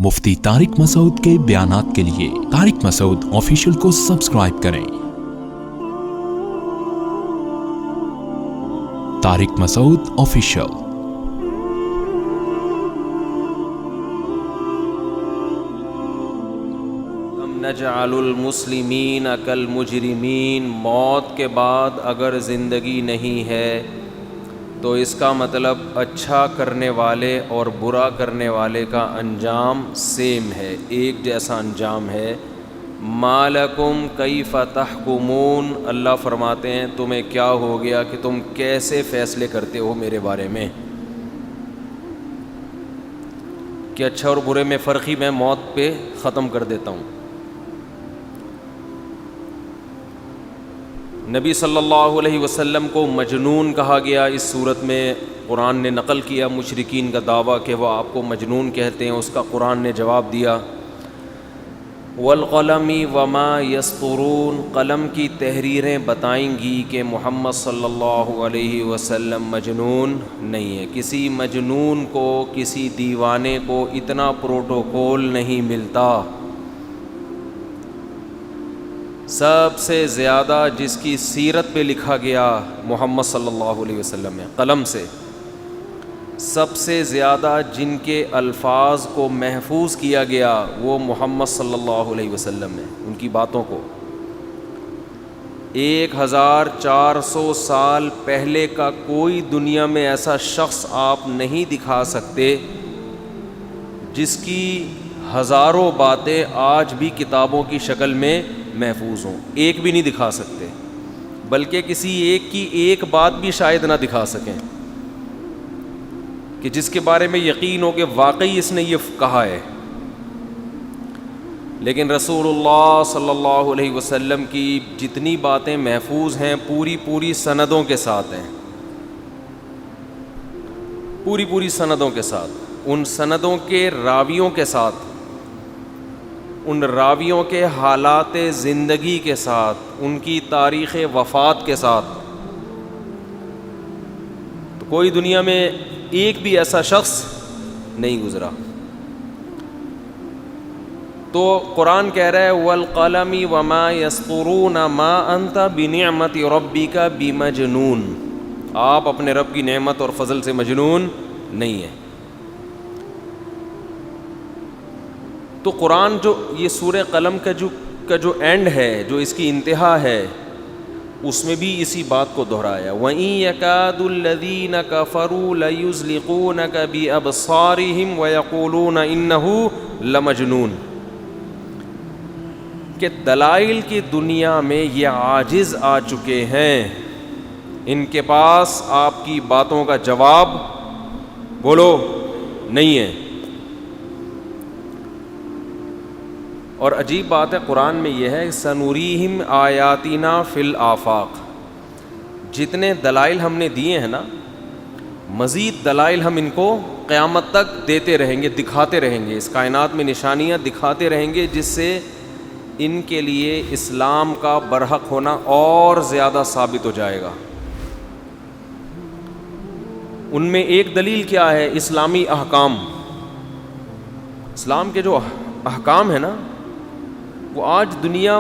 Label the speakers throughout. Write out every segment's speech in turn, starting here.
Speaker 1: مفتی طارق مسعود کے بیانات کے لیے طارق مسعود آفیشیل کو سبسکرائب کریں۔ طارق مسعود آفیشیل۔
Speaker 2: نجعل المسلمین کالمجرمین، موت کے بعد اگر زندگی نہیں ہے تو اس کا مطلب اچھا کرنے والے اور برا کرنے والے کا انجام سیم ہے، ایک جیسا انجام ہے۔ ما لکم کیف تحکمون، اللہ فرماتے ہیں تمہیں کیا ہو گیا کہ تم کیسے فیصلے کرتے ہو میرے بارے میں، کہ اچھا اور برے میں فرق ہی میں موت پہ ختم کر دیتا ہوں۔ نبی صلی اللہ علیہ وسلم کو مجنون کہا گیا، اس صورت میں قرآن نے نقل کیا مشرکین کا دعویٰ کہ وہ آپ کو مجنون کہتے ہیں، اس کا قرآن نے جواب دیا والقلم وما یسطرون، قلم کی تحریریں بتائیں گی کہ محمد صلی اللہ علیہ وسلم مجنون نہیں ہے۔ کسی مجنون کو، کسی دیوانے کو اتنا پروٹوکول نہیں ملتا۔ سب سے زیادہ جس کی سیرت پہ لکھا گیا محمد صلی اللہ علیہ وسلم ہے، قلم سے سب سے زیادہ جن کے الفاظ کو محفوظ کیا گیا وہ محمد صلی اللہ علیہ وسلم ہے، ان کی باتوں کو۔ 1400 سال پہلے کا کوئی دنیا میں ایسا شخص آپ نہیں دکھا سکتے جس کی ہزاروں باتیں آج بھی کتابوں کی شکل میں محفوظ ہوں، ایک بھی نہیں دکھا سکتے، بلکہ کسی ایک کی ایک بات بھی شاید نہ دکھا سکیں کہ جس کے بارے میں یقین ہو کہ واقعی اس نے یہ کہا ہے۔ لیکن رسول اللہ صلی اللہ علیہ وسلم کی جتنی باتیں محفوظ ہیں پوری سندوں کے ساتھ ہیں، پوری سندوں کے ساتھ، ان سندوں کے راویوں کے ساتھ، ان راویوں کے حالات زندگی کے ساتھ، ان کی تاریخ وفات کے ساتھ۔ تو کوئی دنیا میں ایک بھی ایسا شخص نہیں گزرا۔ تو قرآن کہہ رہا ہے والقلم وما یسطرون ما انت بنعمت ربک بمجنون، آپ اپنے رب کی نعمت اور فضل سے مجنون نہیں ہیں۔ تو قرآن جو یہ سورہ قلم کا جو اینڈ ہے، جو اس کی انتہا ہے، اس میں بھی اسی بات کو دہرایا وَإِن يَكَادُ الَّذِينَ كَفَرُوا لَيُزْلِقُونَكَ بِأَبْصَارِهِمْ وَيَقُولُونَ إِنَّهُ لَمَجْنُونَ، کہ دلائل کی دنیا میں یہ عاجز آ چکے ہیں، ان کے پاس آپ کی باتوں کا جواب بولو نہیں ہے۔ اور عجیب بات ہے قرآن میں یہ ہے سنوریہم آیاتنا فی الآفاق، جتنے دلائل ہم نے دیے ہیں نا، مزید دلائل ہم ان کو قیامت تک دیتے رہیں گے، دکھاتے رہیں گے، اس کائنات میں نشانیاں دکھاتے رہیں گے، جس سے ان کے لیے اسلام کا برحق ہونا اور زیادہ ثابت ہو جائے گا۔ ان میں ایک دلیل کیا ہے؟ اسلامی احکام، اسلام کے جو احکام ہیں نا، وہ آج دنیا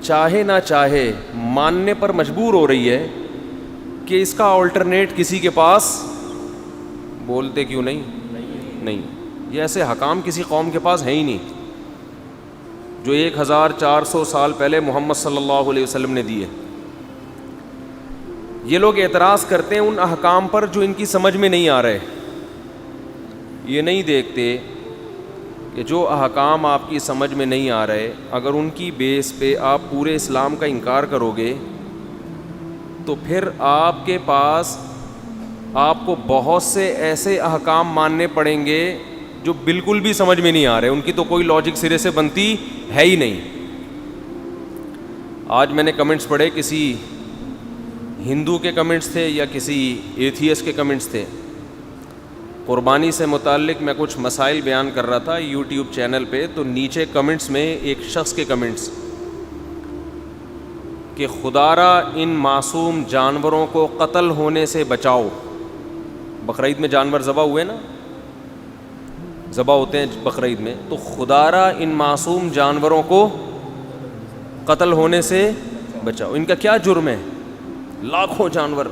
Speaker 2: چاہے نہ چاہے ماننے پر مجبور ہو رہی ہے کہ اس کا آلٹرنیٹ کسی کے پاس بولتے کیوں نہیں، یہ ایسے حکام کسی قوم کے پاس ہیں ہی نہیں جو 1400 سال پہلے محمد صلی اللہ علیہ وسلم نے دیے۔ یہ لوگ اعتراض کرتے ہیں ان احکام پر جو ان کی سمجھ میں نہیں آ رہے، یہ نہیں دیکھتے کہ جو احکام آپ کی سمجھ میں نہیں آ رہے، اگر ان کی بیس پہ آپ پورے اسلام کا انکار کرو گے تو پھر آپ کے پاس آپ کو بہت سے ایسے احکام ماننے پڑیں گے جو بالکل بھی سمجھ میں نہیں آ رہے، ان کی تو کوئی لاجک سرے سے بنتی ہے ہی نہیں۔ آج میں نے کمنٹس پڑھے، کسی ہندو کے کمنٹس تھے یا کسی ایتھیسٹ کے کمنٹس تھے، قربانی سے متعلق میں کچھ مسائل بیان کر رہا تھا یوٹیوب چینل پہ، تو نیچے کمنٹس میں ایک شخص کے کمنٹس کہ خدا را ان معصوم جانوروں کو قتل ہونے سے بچاؤ۔ بقرعید میں جانور ذبح ہوئے نا، ذبح ہوتے ہیں بقرعید میں, تو خدارا ان معصوم جانوروں کو قتل ہونے سے بچاؤ. ان کا کیا جرم ہے؟ لاکھوں جانور.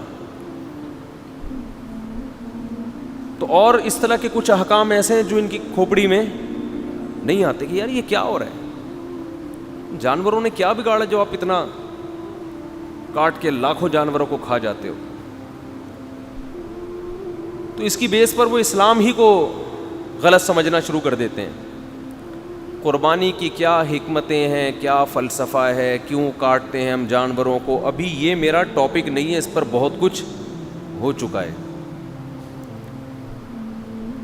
Speaker 2: تو اور اس طرح کے کچھ احکام ایسے ہیں جو ان کی کھوپڑی میں نہیں آتے کہ یار یہ کیا ہو رہا ہے, جانوروں نے کیا بگاڑا جو آپ اتنا کاٹ کے لاکھوں جانوروں کو کھا جاتے ہو. تو اس کی بیس پر وہ اسلام ہی کو غلط سمجھنا شروع کر دیتے ہیں. قربانی کی کیا حکمتیں ہیں, کیا فلسفہ ہے, کیوں کاٹتے ہیں ہم جانوروں کو, ابھی یہ میرا ٹاپک نہیں ہے, اس پر بہت کچھ ہو چکا ہے,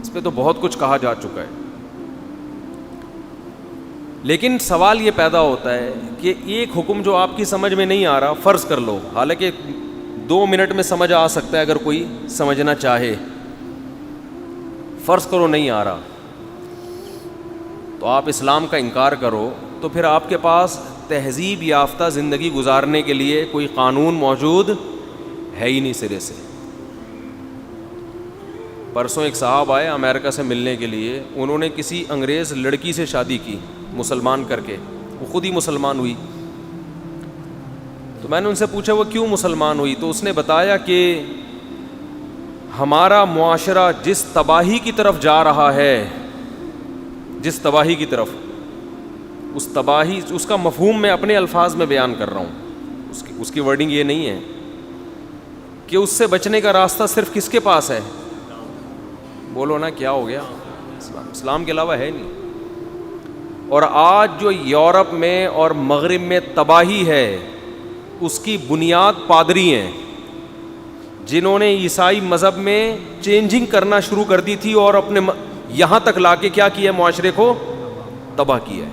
Speaker 2: اس پہ تو بہت کچھ کہا جا چکا ہے. لیکن سوال یہ پیدا ہوتا ہے کہ ایک حکم جو آپ کی سمجھ میں نہیں آ رہا, فرض کر لو, حالانکہ 2 منٹ میں سمجھ آ سکتا ہے اگر کوئی سمجھنا چاہے, فرض کرو نہیں آ رہا, تو آپ اسلام کا انکار کرو, تو پھر آپ کے پاس تہذیب یافتہ زندگی گزارنے کے لیے کوئی قانون موجود ہے ہی نہیں سرے سے. پرسوں ایک صاحب آئے امریکہ سے ملنے کے لیے, انہوں نے کسی انگریز لڑکی سے شادی کی مسلمان کر کے, وہ خود ہی مسلمان ہوئی. تو میں نے ان سے پوچھا وہ کیوں مسلمان ہوئی, تو اس نے بتایا کہ ہمارا معاشرہ جس تباہی کی طرف جا رہا ہے, جس تباہی کی طرف, اس تباہی, اس کا مفہوم میں اپنے الفاظ میں بیان کر رہا ہوں, اس کی ورڈنگ یہ نہیں ہے کہ اس سے بچنے کا راستہ صرف کس کے پاس ہے, بولو نا کیا ہو گیا, اسلام کے علاوہ ہے نہیں. اور آج جو یورپ میں اور مغرب میں تباہی ہے اس کی بنیاد پادری ہیں, جنہوں نے عیسائی مذہب میں چینجنگ کرنا شروع کر دی تھی اور اپنے یہاں تک لا کے کیا کیا, معاشرے کو تباہ کیا ہے.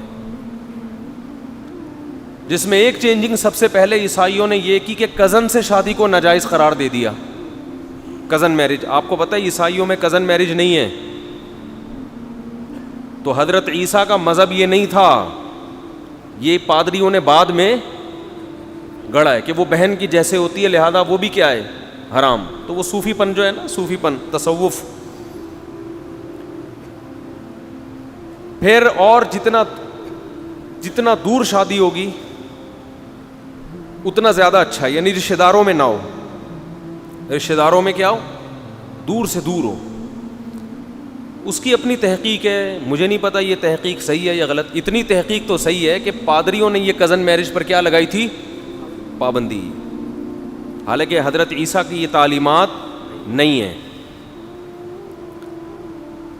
Speaker 2: جس میں ایک چینجنگ سب سے پہلے عیسائیوں نے یہ کی کہ کزن سے شادی کو ناجائز قرار دے دیا, کزن میرج. آپ کو پتہ ہے عیسائیوں میں کزن میرج نہیں ہے, تو حضرت عیسیٰ کا مذہب یہ نہیں تھا, یہ پادریوں نے بعد میں گڑا ہے کہ وہ بہن کی جیسے ہوتی ہے لہذا وہ بھی کیا ہے, حرام. تو وہ صوفی پن جو ہے نا, صوفی پن, تصوف. پھر اور جتنا دور شادی ہوگی اتنا زیادہ اچھا ہے, یعنی رشتہ داروں میں نہ ہو, رشتہ داروں میں کیا ہو, دور سے دور ہو. اس کی اپنی تحقیق ہے, مجھے نہیں پتا یہ تحقیق صحیح ہے یا غلط. اتنی تحقیق تو صحیح ہے کہ پادریوں نے یہ کزن میرج پر کیا لگائی تھی, پابندی. حالانکہ حضرت عیسیٰ کی یہ تعلیمات نہیں ہیں.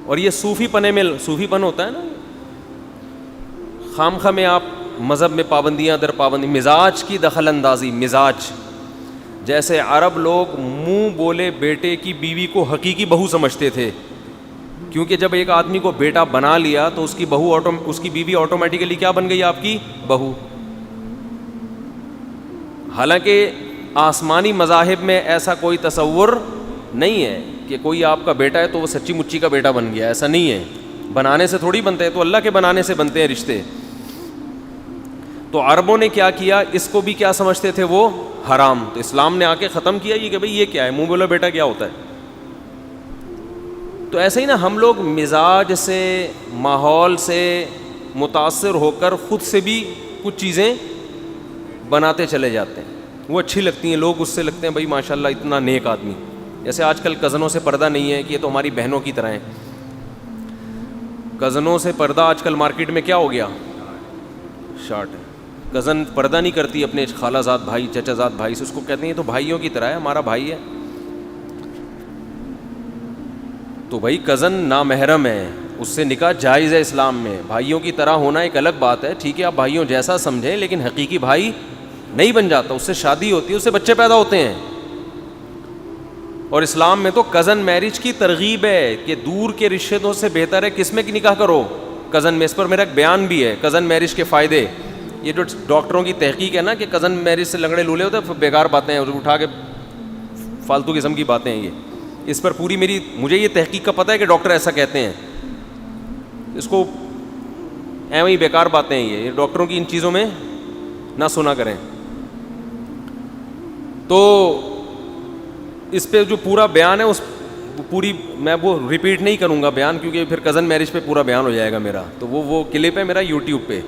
Speaker 2: اور یہ صوفی پنے میں, صوفی پن ہوتا ہے نا, خامخواہ میں آپ مذہب میں پابندیاں در پابندی, مزاج کی دخل اندازی, مزاج. جیسے عرب لوگ منہ بولے بیٹے کی بیوی کو حقیقی بہو سمجھتے تھے, کیونکہ جب ایک آدمی کو بیٹا بنا لیا تو اس کی بہو اس کی بیوی آٹومیٹیکلی کیا بن گئی, آپ کی بہو. حالانکہ آسمانی مذاہب میں ایسا کوئی تصور نہیں ہے کہ کوئی آپ کا بیٹا ہے تو وہ سچی مچی کا بیٹا بن گیا, ایسا نہیں ہے. بنانے سے تھوڑی بنتے ہیں, تو اللہ کے بنانے سے بنتے ہیں رشتے. تو عربوں نے کیا کیا, اس کو بھی کیا سمجھتے تھے وہ, حرام. تو اسلام نے آ کے ختم کیا یہ کہ بھئی یہ کیا ہے, منہ بولا بیٹا کیا ہوتا ہے. تو ایسے ہی نا ہم لوگ مزاج سے, ماحول سے متاثر ہو کر خود سے بھی کچھ چیزیں بناتے چلے جاتے ہیں, وہ اچھی لگتی ہیں, لوگ اس سے لگتے ہیں بھائی ماشاء اللہ اتنا نیک آدمی. جیسے آج کل کزنوں سے پردہ نہیں ہے کہ یہ تو ہماری بہنوں کی طرح ہیں. کزنوں سے پردہ آج کل مارکیٹ میں کیا ہو گیا, شارٹ ہے. کزن پردہ نہیں کرتی اپنے خالہ زاد بھائی, چچا زاد بھائی سے, اس کو کہتے ہیں یہ تو بھائیوں کی طرح ہے, ہمارا بھائی ہے. تو بھائی کزن نامحرم ہے, اس سے نکاح جائز ہے اسلام میں. بھائیوں کی طرح ہونا ایک الگ بات ہے, ٹھیک ہے آپ بھائیوں جیسا سمجھیں, لیکن حقیقی بھائی نہیں بن جاتا. اس سے شادی ہوتی ہے, اس سے بچے پیدا ہوتے ہیں. اور اسلام میں تو کزن میرج کی ترغیب ہے کہ دور کے رشتوں سے بہتر ہے کس میں کی نکاح کرو, کزن میں. اس پر میرا ایک بیان بھی ہے, کزن میرج کے فائدے. یہ جو ڈاکٹروں کی تحقیق ہے نا کہ کزن میرج سے لنگڑے لولے ہوتے ہیں, بیکار باتیں ہیں, اٹھا کے فالتو قسم کی باتیں ہیں یہ. اس پر پوری مجھے یہ تحقیق کا پتہ ہے کہ ڈاکٹر ایسا کہتے ہیں, اس کو ایویں ہی بیکار باتیں ہیں یہ ڈاکٹروں کی, ان چیزوں میں نہ سنا کریں. تو اس پہ جو پورا بیان ہے, اس پوری میں وہ ریپیٹ نہیں کروں گا بیان, کیونکہ پھر کزن میرج پہ پورا بیان ہو جائے گا میرا, تو وہ کلپ ہے میرا یوٹیوب پہ.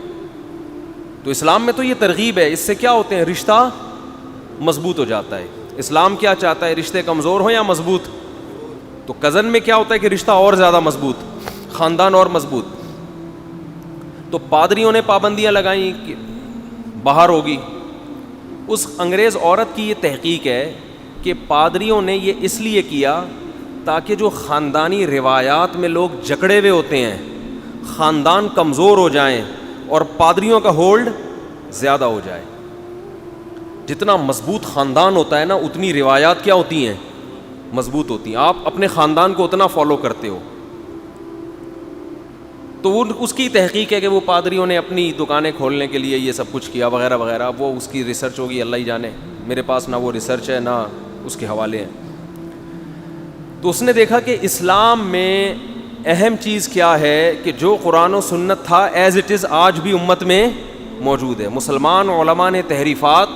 Speaker 2: تو اسلام میں تو یہ ترغیب ہے, اس سے کیا ہوتے ہیں, رشتہ مضبوط ہو جاتا ہے. اسلام کیا چاہتا ہے, رشتے کمزور ہوں یا مضبوط؟ تو کزن میں کیا ہوتا ہے کہ رشتہ اور زیادہ مضبوط, خاندان اور مضبوط. تو پادریوں نے پابندیاں لگائیں کہ باہر ہوگی. اس انگریز عورت کی یہ تحقیق ہے کہ پادریوں نے یہ اس لیے کیا تاکہ جو خاندانی روایات میں لوگ جکڑے ہوئے ہوتے ہیں, خاندان کمزور ہو جائیں اور پادریوں کا ہولڈ زیادہ ہو جائے. جتنا مضبوط خاندان ہوتا ہے نا, اتنی روایات کیا ہوتی ہیں, مضبوط ہوتی ہیں. آپ اپنے خاندان کو اتنا فالو کرتے ہو. تو وہ اس کی تحقیق ہے کہ وہ پادریوں نے اپنی دکانیں کھولنے کے لیے یہ سب کچھ کیا وغیرہ وغیرہ. وہ اس کی ریسرچ ہوگی, اللہ ہی جانے, میرے پاس نہ وہ ریسرچ ہے نہ اس کے حوالے ہیں. تو اس نے دیکھا کہ اسلام میں اہم چیز کیا ہے کہ جو قرآن و سنت تھا ایز اٹ از آج بھی امت میں موجود ہے. مسلمان علماء نے تحریفات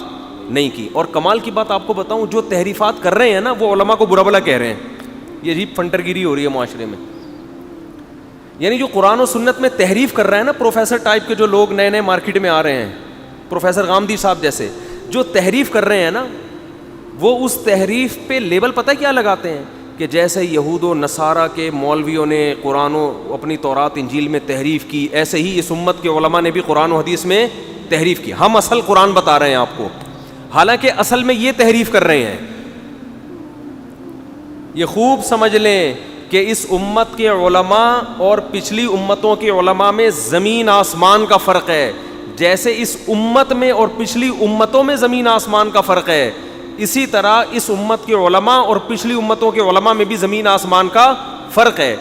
Speaker 2: نہیں کی. اور کمال کی بات آپ کو بتاؤں, جو تحریفات کر رہے ہیں نا وہ علماء کو برا بھلا کہہ رہے ہیں. یہ عجیب فنٹر گیری ہو رہی ہے معاشرے میں. یعنی جو قرآن و سنت میں تحریف کر رہے ہیں نا, پروفیسر ٹائپ کے جو لوگ نئے نئے مارکیٹ میں آ رہے ہیں, پروفیسر غامدی صاحب جیسے, جو تحریف کر رہے ہیں نا, وہ اس تحریف پہ لیبل پتہ کیا لگاتے ہیں کہ جیسے یہود و نصارہ کے مولویوں نے قرآن و اپنی تورات انجیل میں تحریف کی, ایسے ہی اس امت کے علماء نے بھی قرآن و حدیث میں تحریف کی. ہم اصل قرآن بتا رہے ہیں آپ کو, حالانکہ اصل میں یہ تحریف کر رہے ہیں. یہ خوب سمجھ لیں کہ اس امت کے علماء اور پچھلی امتوں کے علماء میں زمین آسمان کا فرق ہے. جیسے اس امت میں اور پچھلی امتوں میں زمین آسمان کا فرق ہے, اسی طرح اس امت کے علماء اور پچھلی امتوں کے علماء میں بھی زمین آسمان کا فرق ہے.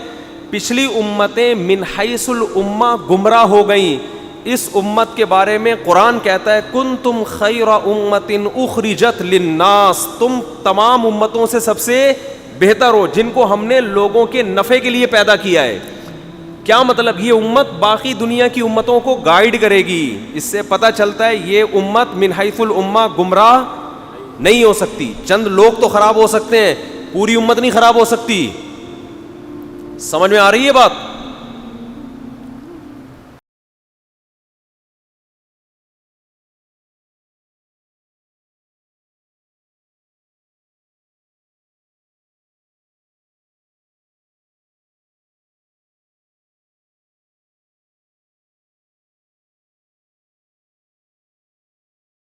Speaker 2: پچھلی امتیں من حیث الامہ گمراہ ہو گئیں. اس امت کے بارے میں قرآن کہتا ہے کنتم خیر امت اخرجت للناس, تم تمام امتوں سے سب سے بہتر ہو جن کو ہم نے لوگوں کے نفع کے لیے پیدا کیا ہے. کیا مطلب, یہ امت باقی دنیا کی امتوں کو گائیڈ کرے گی. اس سے پتہ چلتا ہے یہ امت من حیث الامہ گمراہ نہیں ہو سکتی. چند لوگ تو خراب ہو سکتے ہیں, پوری امت نہیں خراب ہو سکتی. سمجھ میں آ رہی ہے بات؟